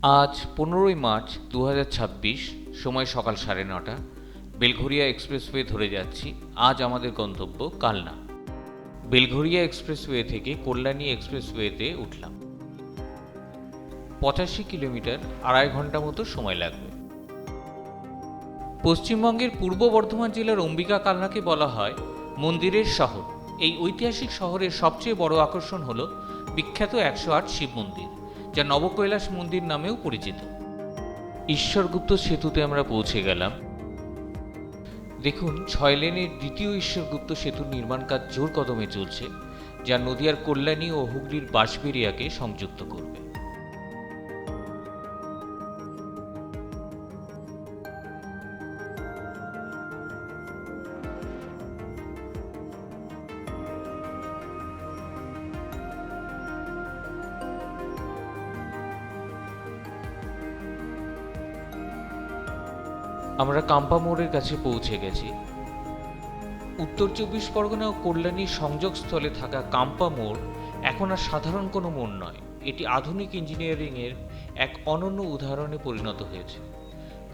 আজ 15ই মার্চ 2026, সময় সকাল 9:30। বেলঘরিয়া এক্সপ্রেসওয়ে ধরে যাচ্ছি। আজ আমাদের গন্তব্য কালনা। বেলঘরিয়া এক্সপ্রেসওয়ে থেকে কল্যাণী এক্সপ্রেসওয়েতে উঠলাম। 85 কিলোমিটার, 2.5 ঘন্টা মতো সময় লাগবে। পশ্চিমবঙ্গের পূর্ব বর্ধমান জেলার অম্বিকা কালনাকে বলা হয় মন্দিরের শহর। এই ঐতিহাসিক শহরের সবচেয়ে বড় আকর্ষণ হল বিখ্যাত 108 শিব মন্দির, যা নবকৈলাস মন্দির নামেও পরিচিত। ঈশ্বরগুপ্ত সেতুতে আমরা পৌঁছে গেলাম। দেখুন, 6 লেনের দ্বিতীয় ঈশ্বরগুপ্ত সেতুর নির্মাণ কাজ জোর কদমে চলছে, যা নদিয়ার কল্যাণী ও হুগলির বাঁশবেড়িয়াকে সংযুক্ত করবে। আমরা কাম্পা মোড়ের কাছে পৌঁছে গেছি। উত্তর 24 পরগনা ও কল্যাণীর সংযোগস্থলে থাকা কাম্পা মোড় এখন আর সাধারণ কোনো মোড় নয়, এটি আধুনিক ইঞ্জিনিয়ারিংয়ের এক অনন্য উদাহরণে পরিণত হয়েছে।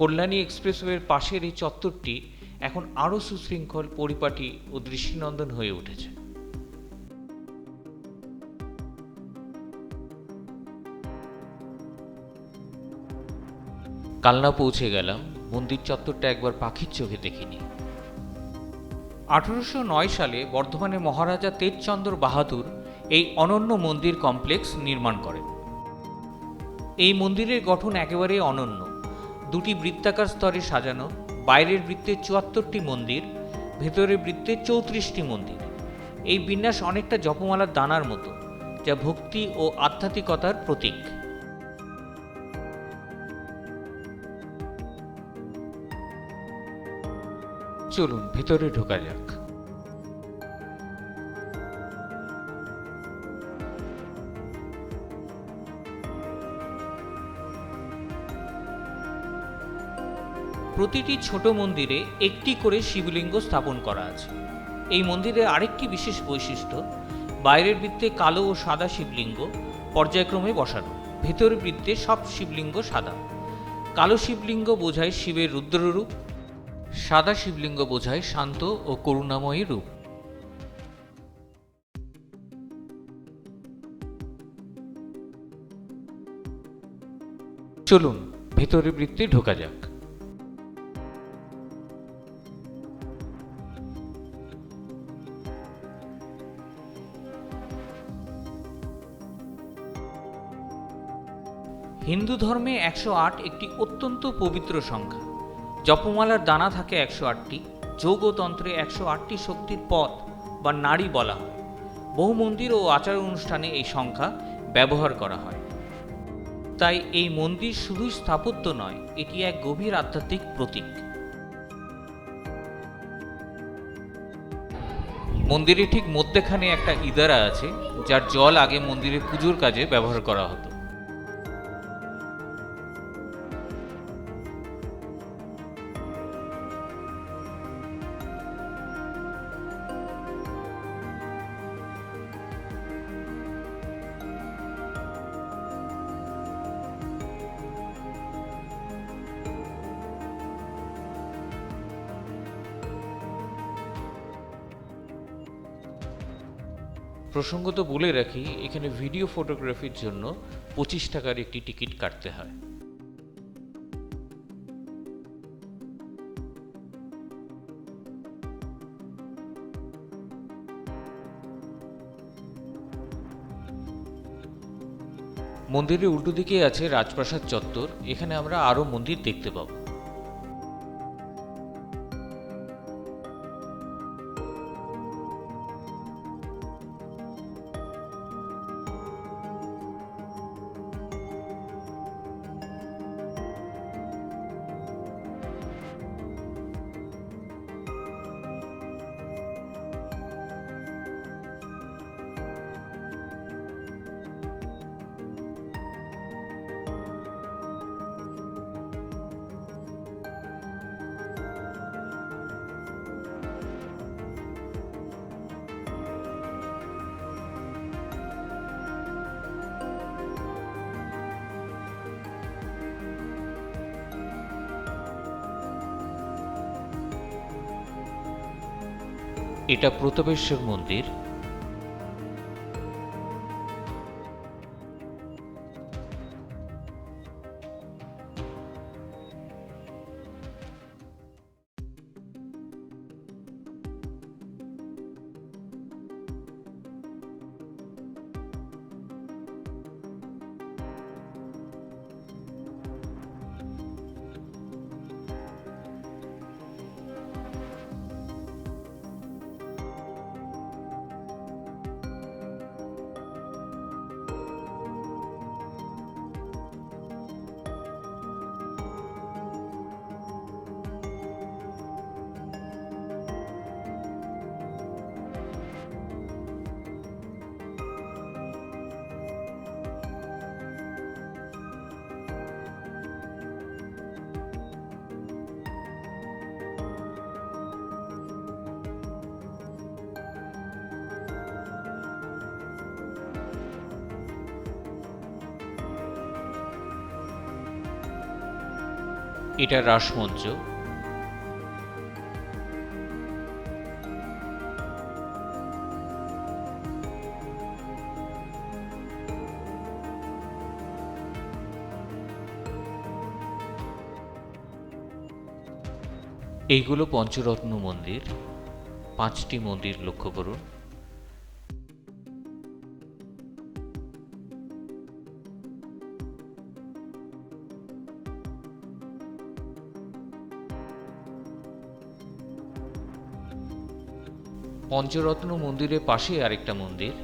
কল্যাণী এক্সপ্রেসওয়ের পাশের এই চত্বরটি এখন আরও সুশৃঙ্খল, পরিপাটি ও দৃষ্টিনন্দন হয়ে উঠেছে। কালনা পৌঁছে গেলাম। মন্দির চত্বরটা একবার পাখির চোখে দেখিনি। 1809 সালে বর্ধমানে মহারাজা তেজচন্দ্র বাহাদুর এই অনন্য মন্দির কমপ্লেক্স নির্মাণ করেন। এই মন্দিরের গঠন একেবারে অনন্য। দুটি বৃত্তাকার স্তরে সাজানো, বাইরের বৃত্তে 74টি মন্দির, ভেতরের বৃত্তে 34টি মন্দির। এই বিন্যাস অনেকটা জপমালার দানার মতো, যা ভক্তি ও আধ্যাত্মিকতার প্রতীক। চলুন ভেতরে ঢোকা যাক। প্রতিটি ছোট মন্দিরে একটি করে শিবলিঙ্গ স্থাপন করা আছে। এই মন্দিরের আরেকটি বিশেষ বৈশিষ্ট্য, বাইরের বৃত্তে কালো ও সাদা শিবলিঙ্গ পর্যায়ক্রমে বসানো। ভেতরের বৃত্তে সব শিবলিঙ্গ সাদা। কালো শিবলিঙ্গ বোঝায় শিবের রুদ্ররূপ, সাদা শিবলিঙ্গ বোঝায় শান্ত ও করুণাময়ী রূপ। চলুন ভেতরের বৃত্তে ঢোকা যাক। হিন্দু ধর্মে 108 একটি অত্যন্ত পবিত্র সংখ্যা। জপমালার দানা থাকে 108টি। যোগতন্ত্রে 108টি শক্তির পথ বা নাড়ি বলা হয়। বহু মন্দির ও আচার অনুষ্ঠানে এই সংখ্যা ব্যবহার করা হয়। তাই এই মন্দির শুধুই স্থাপত্য নয়, এটি এক গভীর আধ্যাত্মিক প্রতীক। মন্দিরের ঠিক মধ্যেখানে একটা ইদারা আছে, যার জল আগে মন্দিরে পুজোর কাজে ব্যবহার করা হতো। প্রসঙ্গত বলে রাখি, এখানে ভিডিও ফটোগ্রাফির জন্য 25 টাকার একটি টিকিট কাটতে হয়। মন্দিরের উল্টো দিকে আছে রাজপ্রাসাদ চত্বর। এখানে আমরা আরও মন্দির দেখতে পাবো। এটা প্রতাপেশ্বর মন্দির। এটা রাসমঞ্চ। এইগুলো পঞ্চরত্ন মন্দির। 5টি মন্দির লক্ষ্য করুন। পঞ্চরত্ন মন্দিরের পাশে আরেকটা মন্দির।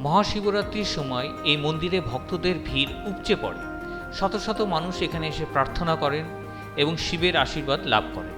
মহাশিবরাত্রির সময় এই মন্দিরে ভক্তদের ভিড় উপচে পড়ে। শত শত মানুষ এখানে এসে প্রার্থনা করেন এবং শিবের আশীর্বাদ লাভ করেন।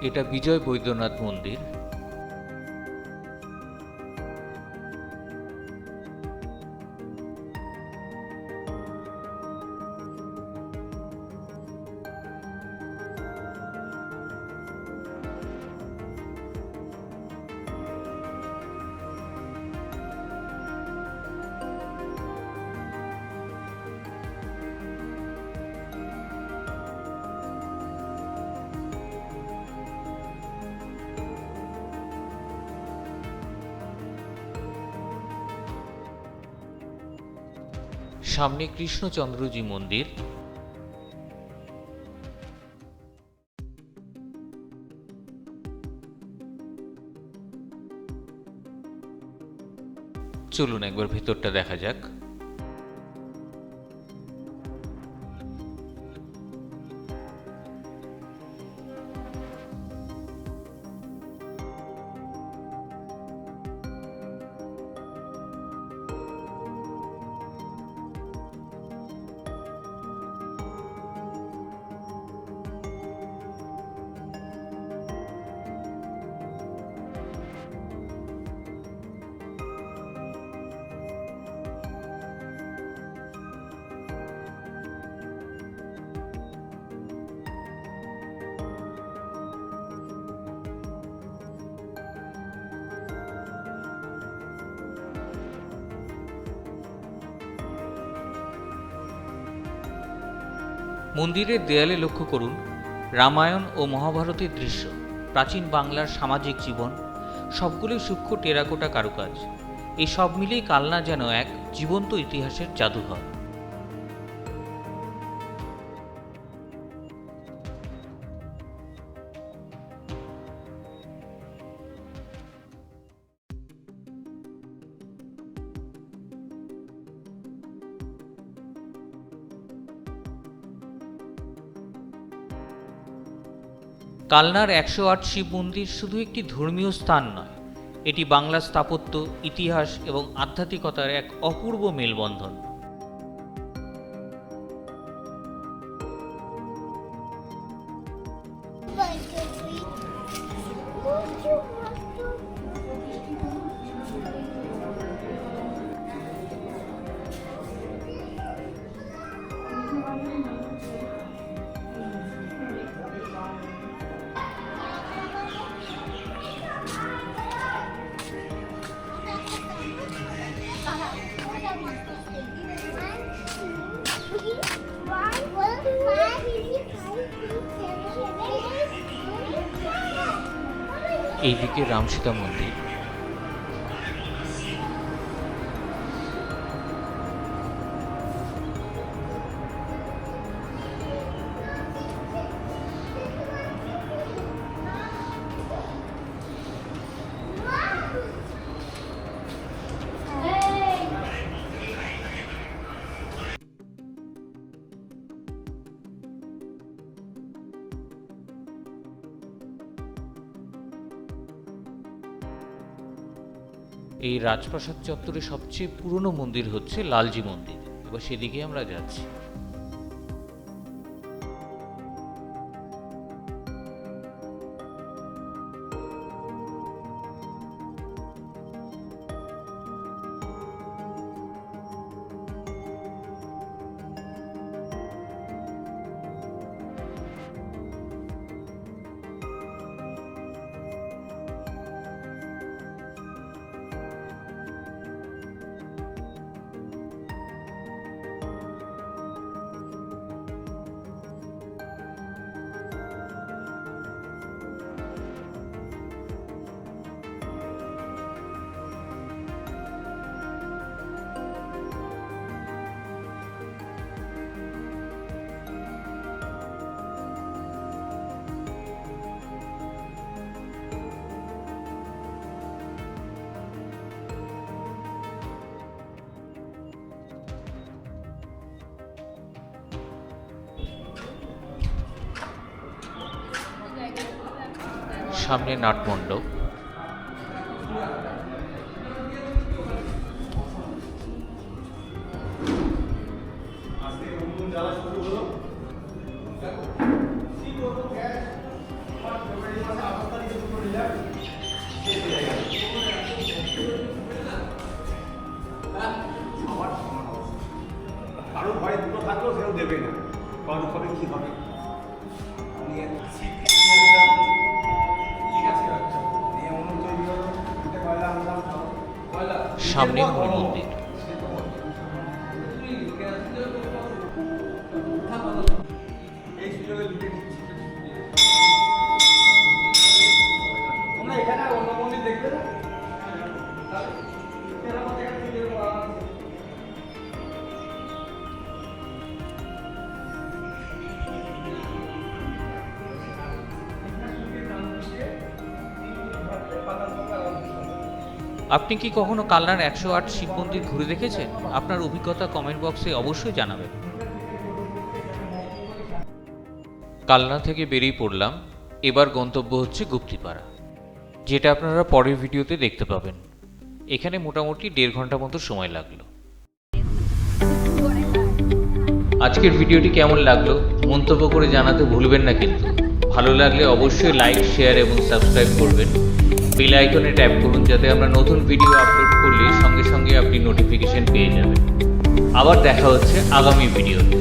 এটা বিজয় বৈদ্যনাথ মন্দির। সামনে কৃষ্ণচন্দ্রজি মন্দির। চলুন একবার ভেতরটা দেখা যাক। মন্দিরের দেয়ালে লক্ষ্য করুন রামায়ণ ও মহাভারতের দৃশ্য, প্রাচীন বাংলার সামাজিক জীবন, সবগুলোই সূক্ষ্ম টেরাকোটা কারুকাজ। এই সব মিলিয়ে কালনা যেন এক জীবন্ত ইতিহাসের জাদুঘর। কালনার ১০৮ শিব মন্দির শুধু একটি ধর্মীয় স্থান নয়, এটি বাংলার স্থাপত্য, ইতিহাস এবং আধ্যাত্মিকতার এক অপূর্ব মেলবন্ধন। এইদিকে রামসীতা মন্দির, এই রাজপ্রাসাদ চত্বরে সবচেয়ে পুরনো মন্দির হচ্ছে লালজি মন্দির। এবার সেদিকে আমরা যাচ্ছি। সামনে নাটমণ্ডপ, কারো ভয় দুটো থাকলেও সেও দেবে না, কারণ কবে কি হবে। সামনে মূল মন্দির। এই সুযোগে তোমরা এখানে অন্য মন্দির দেখবে না? আপনি কি কখনো কালনার ১০৮ শিব মন্দির ঘুরে দেখেছেন? আপনার অভিজ্ঞতা কমেন্ট বক্সে অবশ্যই জানাবেন। কালনা থেকে বেরিয়ে পড়লাম। এবার গন্তব্য হচ্ছে গুপ্তিপাড়া, যেটা আপনারা পরের ভিডিওতে দেখতে পাবেন। এখানে মোটামুটি 1.5 ঘন্টা মতো সময় লাগলো। আজকের ভিডিওটি কেমন লাগলো মন্তব্য করে জানাতে ভুলবেন না কিন্তু। ভালো লাগলে অবশ্যই লাইক, শেয়ার এবং সাবস্ক্রাইব করবেন। বেল আইকনে ট্যাপ করুন যাতে আমরা নতুন ভিডিও আপলোড করলে সঙ্গে সঙ্গে আপনি নোটিফিকেশন পেয়ে যাবেন। আবার দেখা হচ্ছে আগামী ভিডিওতে।